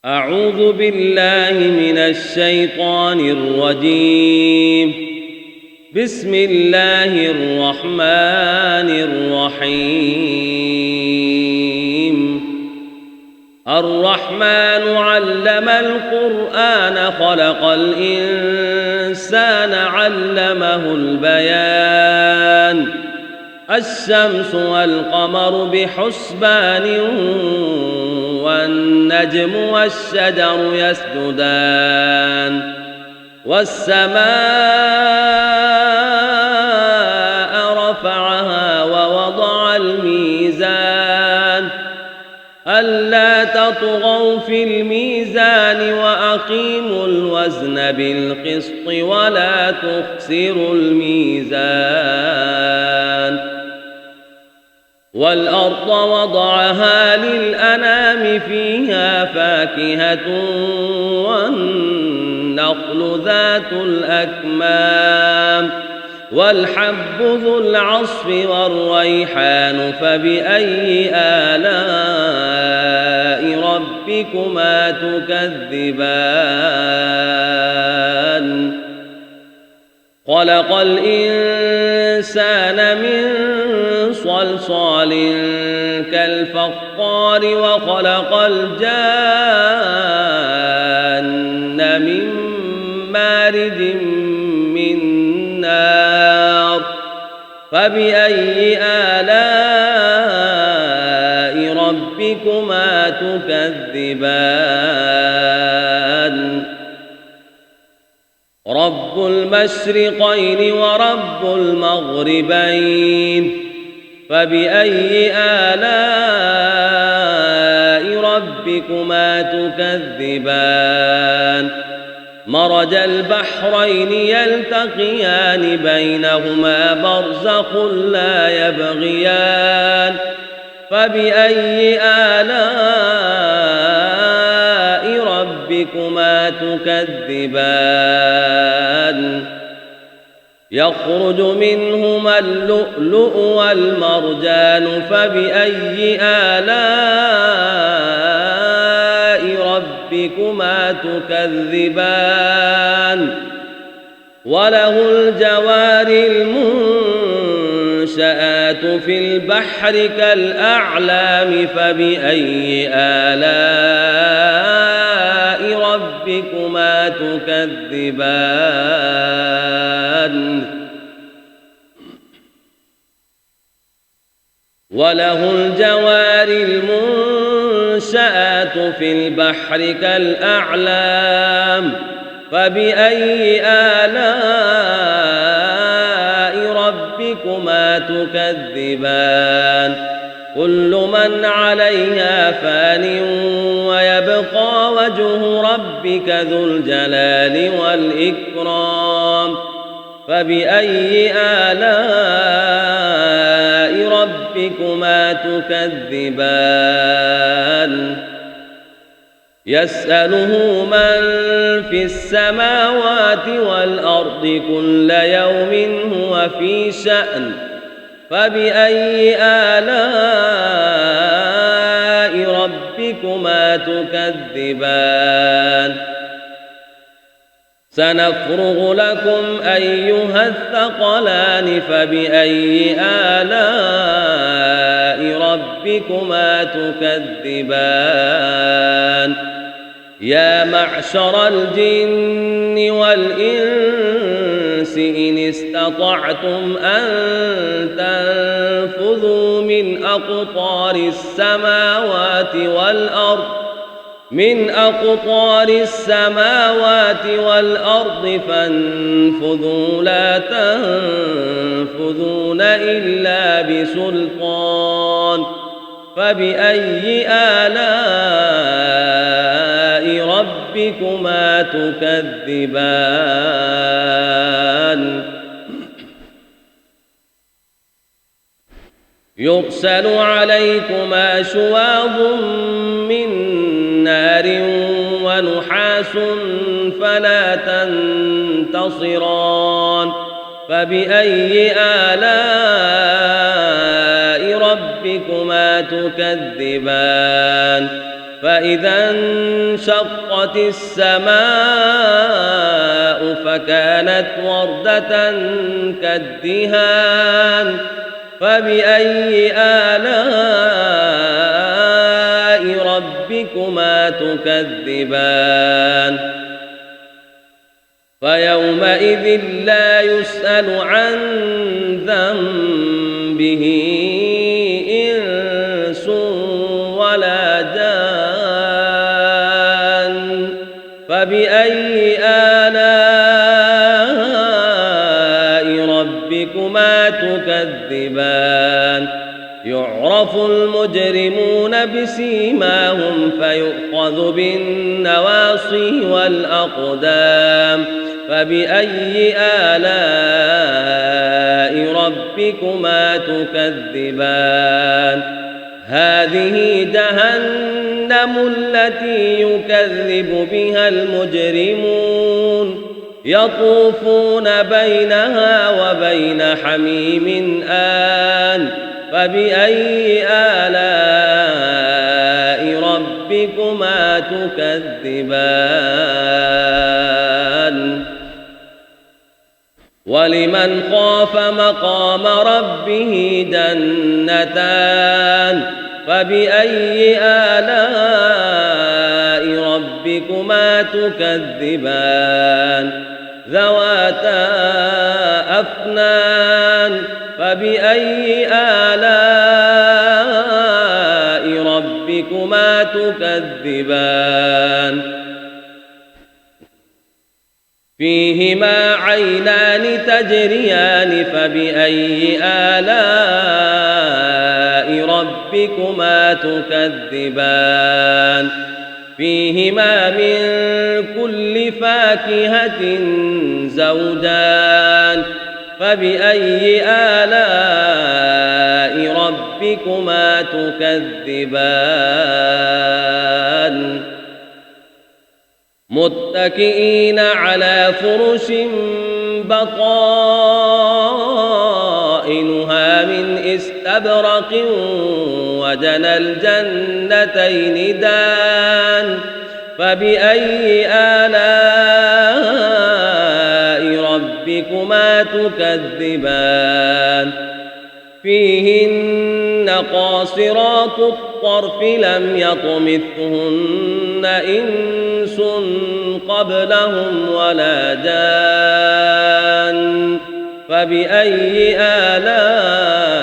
أعوذ بالله من الشيطان الرجيم. بسم الله الرحمن الرحيم. الرحمن علم القرآن خلق الإنسان علمه البيان. الشمس والقمر بحسبان والنجم والشجر يسجدان والسماء رفعها ووضع الميزان ألا تطغوا في الميزان وأقيموا الوزن بالقسط ولا تخسروا الميزان والأرض وضعها للأنام فيها فاكهة والنخل ذات الأكمام والحب ذو العصف والريحان فبأي آلاء ربكما تكذبان خلق الإنسان من صلصال كالفخار وخلق الجان من مارج من نار فبأي آلاء ربكما تكذبان رب المشرقين ورب المغربين فبأي آلاء ربكما تكذبان مرج البحرين يلتقيان بينهما برزخ لا يبغيان فبأي آلاء ربكما تكذبان يخرج منهما اللؤلؤ والمرجان فبأي آلاء ربكما تكذبان وله الجوار المنشآت في البحر كالأعلام فبأي آلاء ربكما تكذبان وله الجوار المنشآت في البحر كالأعلام فبأي آلاء ربكما تكذبان كل من عليها فان ويبقى وجه ربك ذو الجلال والإكرام فبأي آلاء ربكما تكذبان يسأله من في السماوات والأرض كل يوم هو في شأن فبأي آلاء ربكما تكذبان سنفرغ لكم أيها الثقلان فبأي آلاء ربكما تكذبان يا معشر الجن والإنس إن استطعتم أن تنفذوا من أقطار السماوات والأرض فانفذوا لا تنفذون إلا بسلطان فبأي آلاء ربكما تكذبان يرسل عليكما شواظ من نار ونحاس فلا تنتصران فبأي آلاء ربكما تكذبان فإذا انشقت السماء فكانت وردة كالدهان فبأي آلاء ربكما تكذبان فيومئذ لا يسأل عن ذنبه إنس ولا جان فبأي آلاء ربكما تكذبان يعرف المجرمون بسيماهم فيؤخذ بالنواصي والأقدام فبأي آلاء ربكما تكذبان هذه جهنم التي يكذب بها المجرمون يطوفون بينها وبين حميم آن فبأي آلاء ربكما تكذبان ولمن خاف مقام ربه جنتان فبأي آلاء ربكما تكذبان ذواتا أفنان فبأي آلاء ربكما تكذبان فيهما عينان تجريان فبأي آلاء ربكما تكذبان فيهما من كل فاكهة زوجان فبأي آلاء ربكما تكذبان متكئين على فرش بطائنها من استبرق وجنى الجنتين دان فبأي آلاء ربكما تكذبان فيهن قاصرات الطرف لم يطمثهن إنس قبلهم ولا جان فبأي آلاء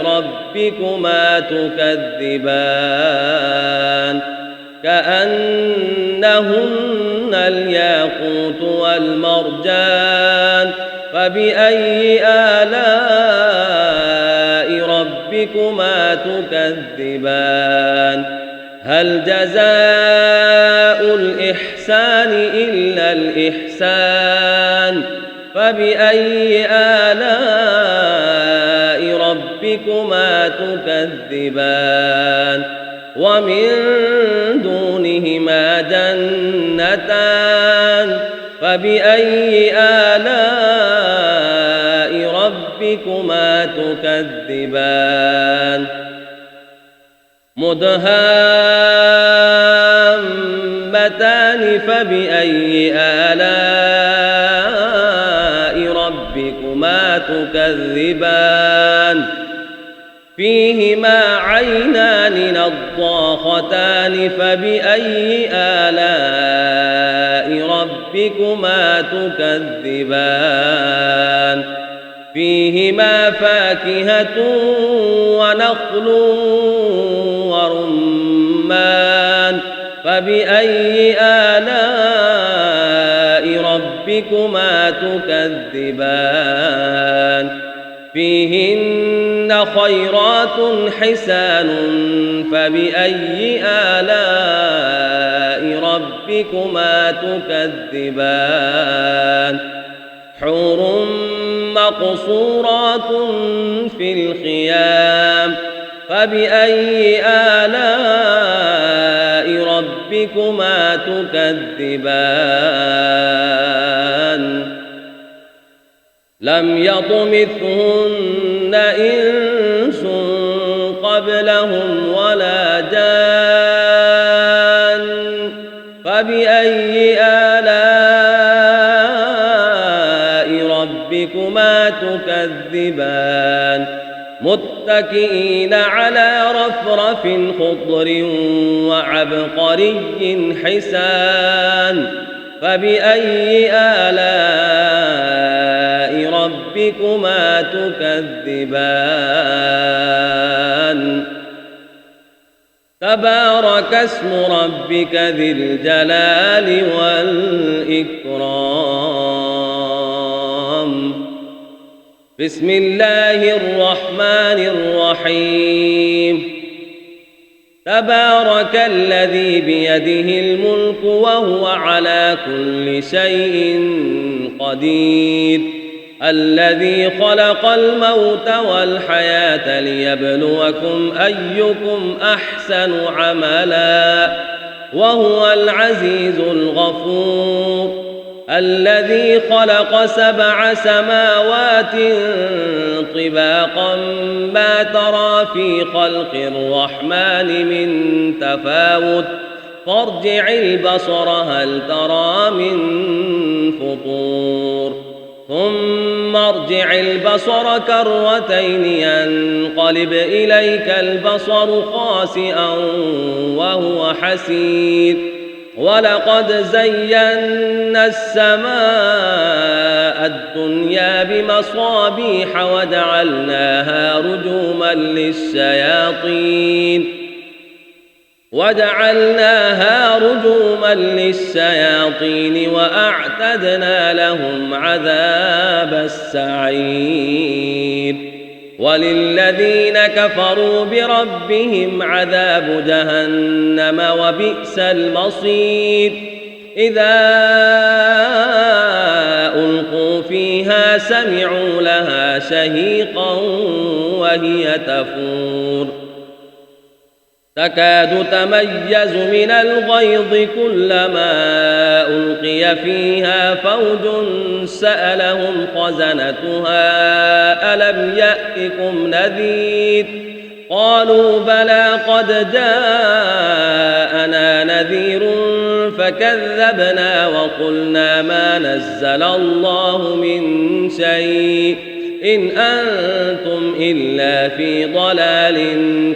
ربكما تكذبان كأنهن الياقوت والمرجان فبأي آلاء ربكما تكذبان هل جزاء الإحسان إلا الإحسان فبأي آلاء ربكما تكذبان ومن دونهما جنتان فبأي آلاء ربكما تكذبان مدهامتان فبأي آلاء ربكما تكذبان فيهما عينان نضاختان فبأي آلاء ربكما تكذبان فيهما فاكهة ونخل ورمان فبأي آلاء ربكما تكذبان فيهن خيرات حسان فبأي آلاء ربكما تكذبان حور مقصورات في الخيام فبأي آلاء ربكما تكذبان لم يطمثهن إنس قبلهم ولا جان فبأي آلاء ربكما تكذبان متكئين على رفرف خضر وعبقري حسان فبأي آلاء ربكما تكذبان تبارك اسم ربك ذي الجلال والإكرام بسم الله الرحمن الرحيم تبارك الذي بيده الملك وهو على كل شيء قدير الذي خلق الموت والحياة ليبلوكم أيكم أحسن عملا وهو العزيز الغفور الذي خلق 7 سماوات طباقا ما ترى في خلق الرحمن من تفاوت فارجع البصر هل ترى من فطور ثم ارجع البصر كرتين ينقلب إليك البصر خاسئا وهو حسير ولقد زينا السماء الدنيا بمصابيح وجعلناها رجوما للشياطين وأعتدنا لهم عذاب السعير وللذين كفروا بربهم عذاب جهنم وبئس المصير إذا ألقوا فيها سمعوا لها شهيقا وهي تفور تكاد تميز من الغيظ كلما ألقي فيها فوج سألهم خزنتها ألم يأتكم نذير قالوا بلى قد جاءنا نذير فكذبنا وقلنا ما نزل الله من شيء إن أنتم إلا في ضلال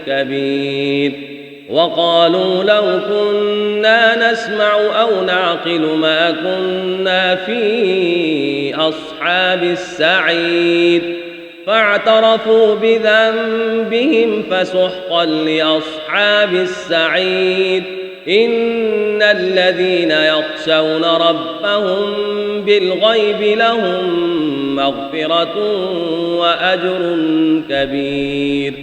كبير وقالوا لو كنا نسمع أو نعقل ما كنا في أصحاب السعير فاعترفوا بذنبهم فسحقا لأصحاب السعير إن الذين يخشون ربهم بالغيب لهم مغفرة وأجر كبير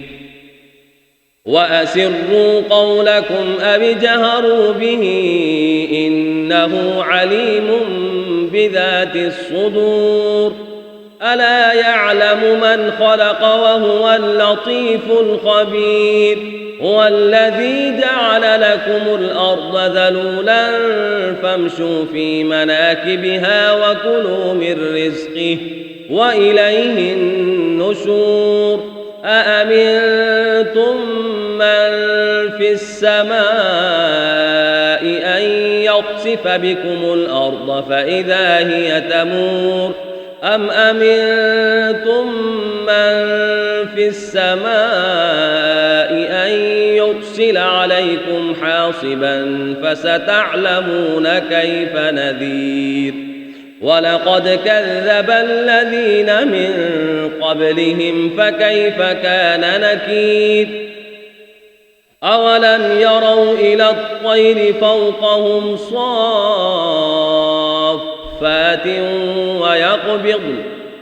وأسروا قولكم أو اجهروا به إنه عليم بذات الصدور ألا يعلم من خلق وهو اللطيف الخبير هو الذي جعل لكم الأرض ذلولا فامشوا في مناكبها وكلوا من رزقه وإليه النشور أأمنتم من في السماء أن يخسف بكم الأرض فإذا هي تمور أم أمنتم من في السماء أن يرسل عليكم حاصبا فستعلمون كيف نذير ولقد كذب الذين من قبلهم فكيف كان نكير أولم يروا إلى الطير فوقهم صافات ويقبضن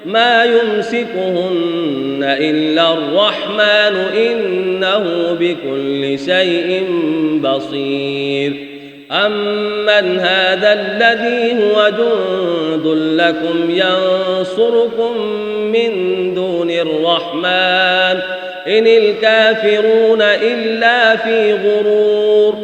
ما يمسكهن إلا الرحمن إنه بكل شيء بصير أمن هذا الذي هو جند لكم ينصركم من دون الرحمن إن الكافرون إلا في غرور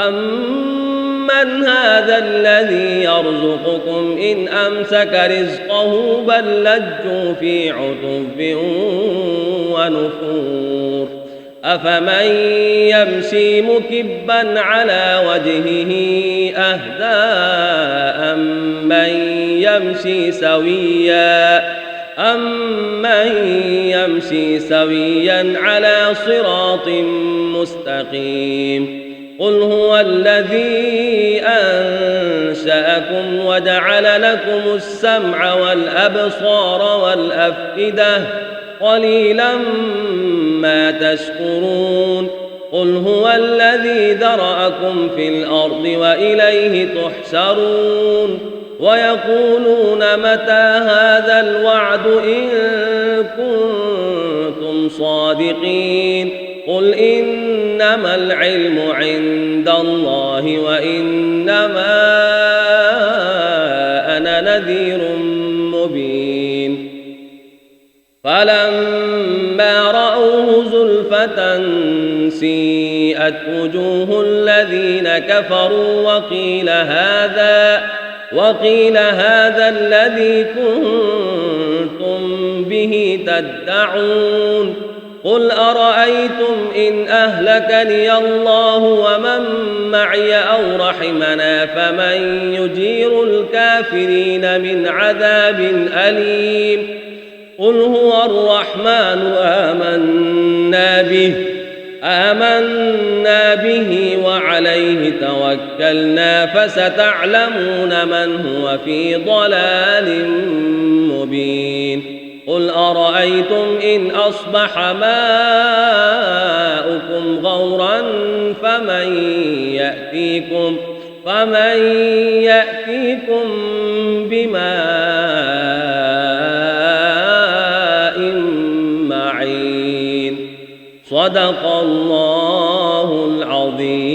أمن هذا الذي يرزقكم إن أمسك رزقه بل لجوا في عتب ونفور أفمن يمشي مكبا على وجهه أهدى يمشي سويا على صراط مستقيم قل هو الذي أنشأكم وجعل لكم السمع والأبصار والأفئدة قليلا ما تشكرون قل هو الذي ذرأكم في الأرض وإليه تحشرون ويقولون متى هذا الوعد إن كنتم صادقين قل إنما العلم عند الله وإنما أنا نذير مبين فلما رأوه زلفة سيئت وجوه الذين كفروا وقيل هذا الذي كنتم به تدعون قل أرأيتم إن أهلكني الله ومن معي أو رحمنا فمن يجير الكافرين من عذاب أليم قل هو الرحمن آمنا به وعليه توكلنا فستعلمون من هو في ضلال مبين قل أرأيتم إن أصبح ماؤكم غورا فمن يأتيكم بماء معين صدق الله العظيم.